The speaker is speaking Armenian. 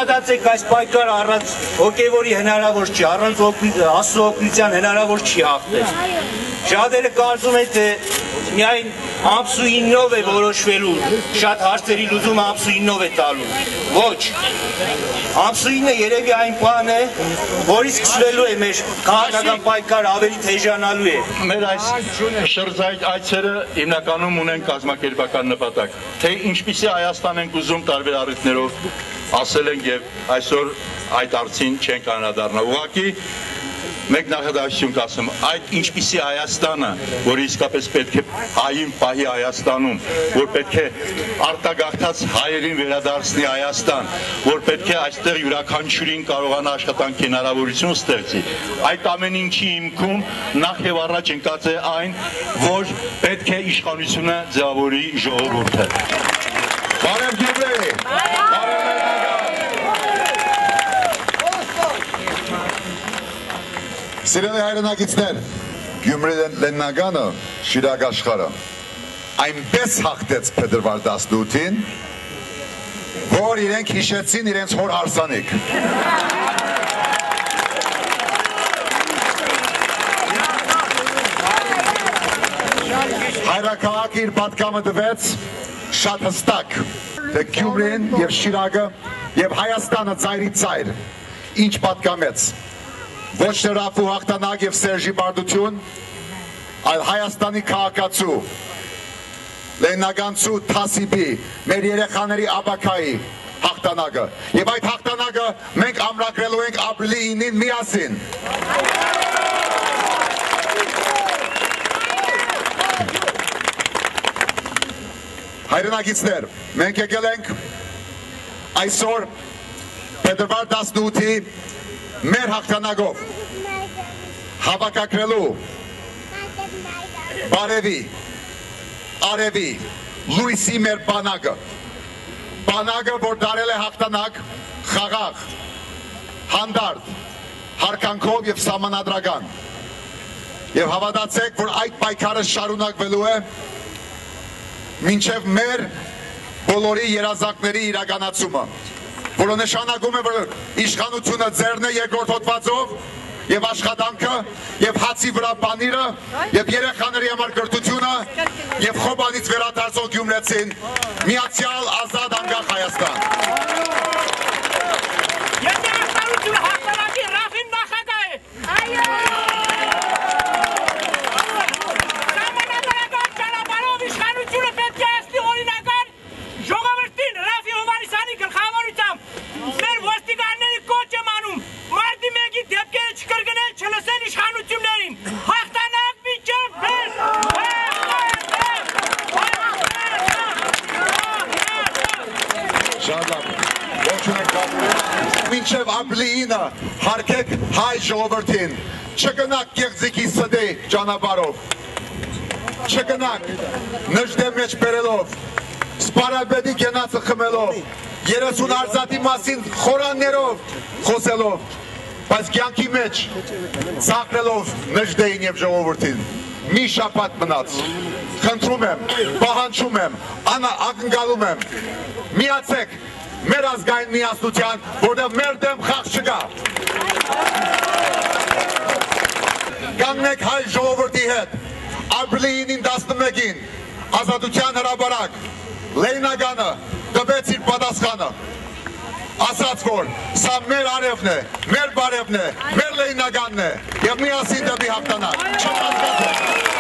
Հավատացեք, այս պայքարը առանց հոգևորի հնարավոր չի, առանց Աստծո օգնության հնարավոր չի հաղթել։ Շատերը կարծում են, թե միայն ամսուինով է որոշվելու, շատ հարցերի լուծումը ամսուինով է տալու։ Ոչ, ամսուինը երևի այն բան է, որից սկսվելու է մեր քաղաքական պայքարը ավելի թեժանալու է։ Մեր այս շրջայց այցերը հիմնականում ունեն կազմակերպական նպատակ, թե ինչպիսի Հայաստան ենք ուզում տարբեր առիթներով ասել ենք եւ այսօր այդ հարցին չենք անդրադառնա։ Ուղղակի մեկ նախադասություն կասեմ, այդ ինչպիսի Հայաստանը, որը իսկապես պետք է հային պահի Հայաստանում, որ պետք է արտագաղթած հայերին վերադարձնի Հայաստան, որ պետք է այստեղ յուրաքանչյուրին կարողանա աշխատանքի հնարավորություն ստեղծի, այդ ամեն ինչի հիմքում նախ եւ առաջ ընկած է այն, որ պետք է իշխանությունը ձևավորի ժողովուրդը։ Բարև Գյումրի, Սիրելի հայրենակիցներ, Գյումրի Լեննագանը, Շիրակ աշխարհը այնպես հաղթեց փետրվար 18-ին, որ իրենք հիշեցին իրենց հոր հարսանիք։ Հայրաքաղաքը իր պատգամը տվեց շատ հստակ, թե Գյումրին եւ Շիրակը եւ Հայաստանը ծայրից ծայր, ինչ պատգամեց։ Ոչ թե Ռաֆու հաղթանակ եւ Սերժի բարդություն, այլ Հայաստանի քաղաքացու, Լեննագանցու Թասիբի, մեր երեխաների աբակայի հաղթանակը։ Եվ այդ հաղթանակը մենք ամրագրելու ենք ապրիլի 9-ին միասին։ Հայրենակիցներ, մենք եկել ենք այսօր փետրվար 18-ի մեր հաղթանակով հավաքագրելու բարևի, արևի, լույսի մեր բանակը, որ դարել է հաղթանակ խաղաղ, հանդարտ, հարկանքով եւ սահմանադրական։ Եվ հավատացեք, որ այդ պայքարը շարունակվելու է մինչև մեր բոլորի երազանքների իրականացումը, որը նշանակում է, որ իշխանությունը ձեռն է երկրորդ հոդվածով եւ աշխատանքը եւ հացի վրա պանիրը եւ երեխաների համար կրթությունը եւ Խոբանից վերադարձող գյումրեցին միացյալ ազատ անկախ Հայաստան։ Մինչև ապրիլի 9-ը հարգեք հայ ժողովրդին, չգնաք կեղծիքի սդի ճանապարհով, չգնաք նժդե մեջ բերելով, սպարաբեդի կենացը խմելով, 30 արծաթի մասին խորաններով խոսելով, բայց կյանքի մեջ ծաղրելով նժդեին եւ ժողովրդին, մի շաբաթ մնաց, խնդրում եմ, պահանջում եմ, ակնկալում եմ, միացեք մեր ազգային միասնության, որտեղ մեր դեմ խաղ չկա։ Կանգնեք հայ ժողովրդի հետ, ապրիլի 9-11-ին ազատության հրապարակ, Լեննագանը տվեց իր պատասխանը, ասաց, որ սա մեր արևն է, մեր բարևն է, մեր Լեննագանն է, եւ միասին դեպի հաղթանակ։